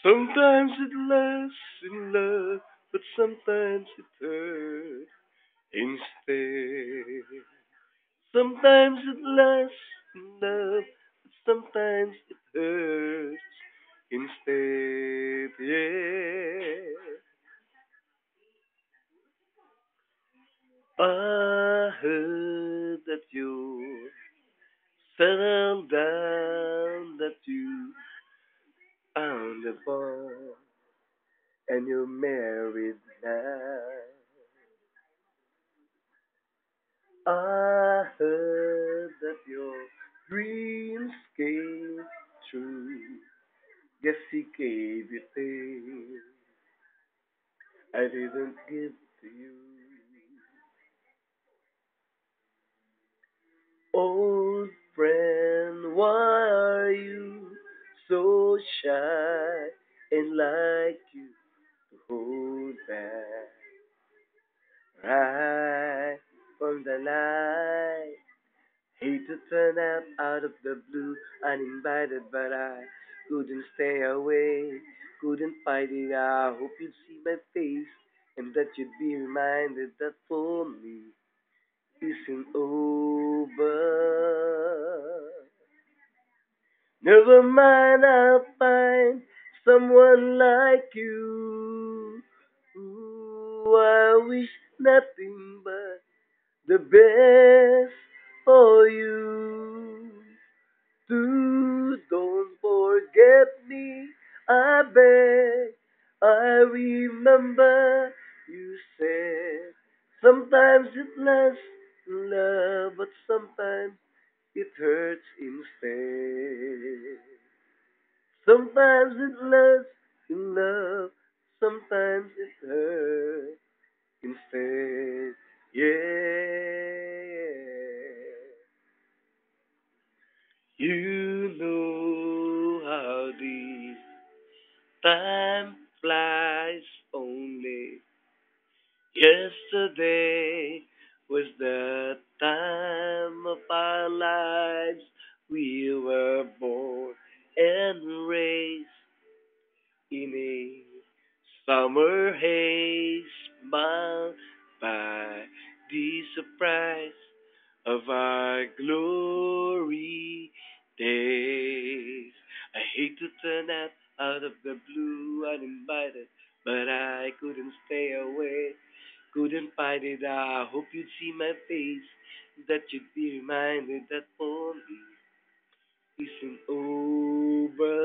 Sometimes it lasts in love, but sometimes it hurts instead. Sometimes it lasts in love, but sometimes it hurts instead. Yeah. I heard that you settled down, that you found a boy, and you're married now. I heard that your dreams came true. Yes, he gave you things I didn't give to you. Old friend, why are you so shy and like you to hold back right from the light? Hate to turn up out of the blue, uninvited, but I couldn't stay away, couldn't fight it. I hope you'd see my face, and that you'd be reminded that for me isn't over. Never mind, I'll find someone like you. Ooh, I wish nothing but the best for you. Don't forget me, I beg. I remember you said sometimes it lasts in love, but sometimes it hurts instead. Sometimes it lasts in love, sometimes it hurts instead. Yeah. You know how the time flies only. Yesterday was the time of our lives. We were born and raised in a summer haze, bound by the surprise of our glory days. I hate to turn up out of the blue uninvited, but I couldn't stay away, couldn't fight it. I hope you'd see my face, that you'd be reminded that for me isn't over.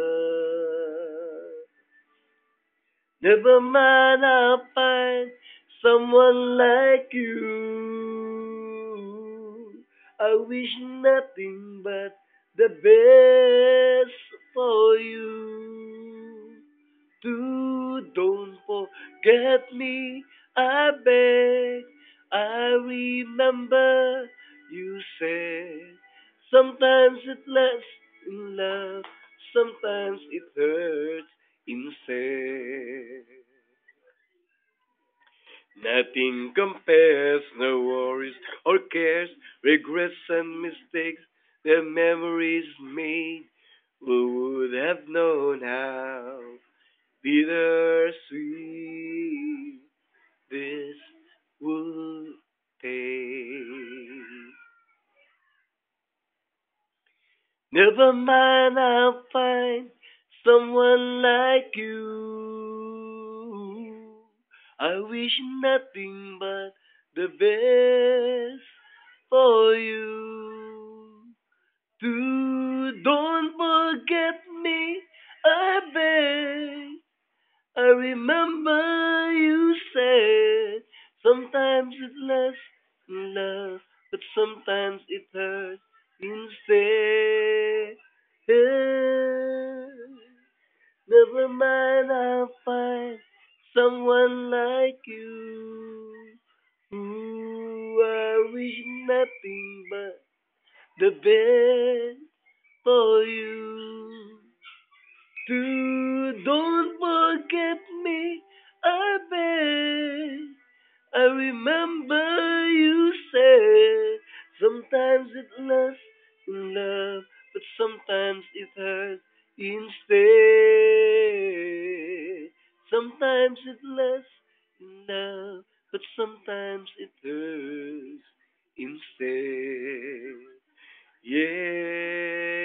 Never mind, I'll find someone like you. I wish nothing but the best for you. Don't forget me, I beg. I remember you said sometimes it lasts in love, sometimes it hurts instead. Nothing compares, no worries or cares, regrets and mistakes, the memories made. Who would have known how bittersweet this would taste? Never mind, I'll find someone like you. I wish nothing but the best for you. Don't forget me, I beg. I remember you said sometimes it lasts in love, but sometimes it hurts instead. Never mind, I'll find someone like you. Ooh, I wish nothing but the best for you. Don't forget me, I beg. I remember you said sometimes it lasts in love, but sometimes it hurts instead. Sometimes it lasts in love, but sometimes it hurts instead. Yeah,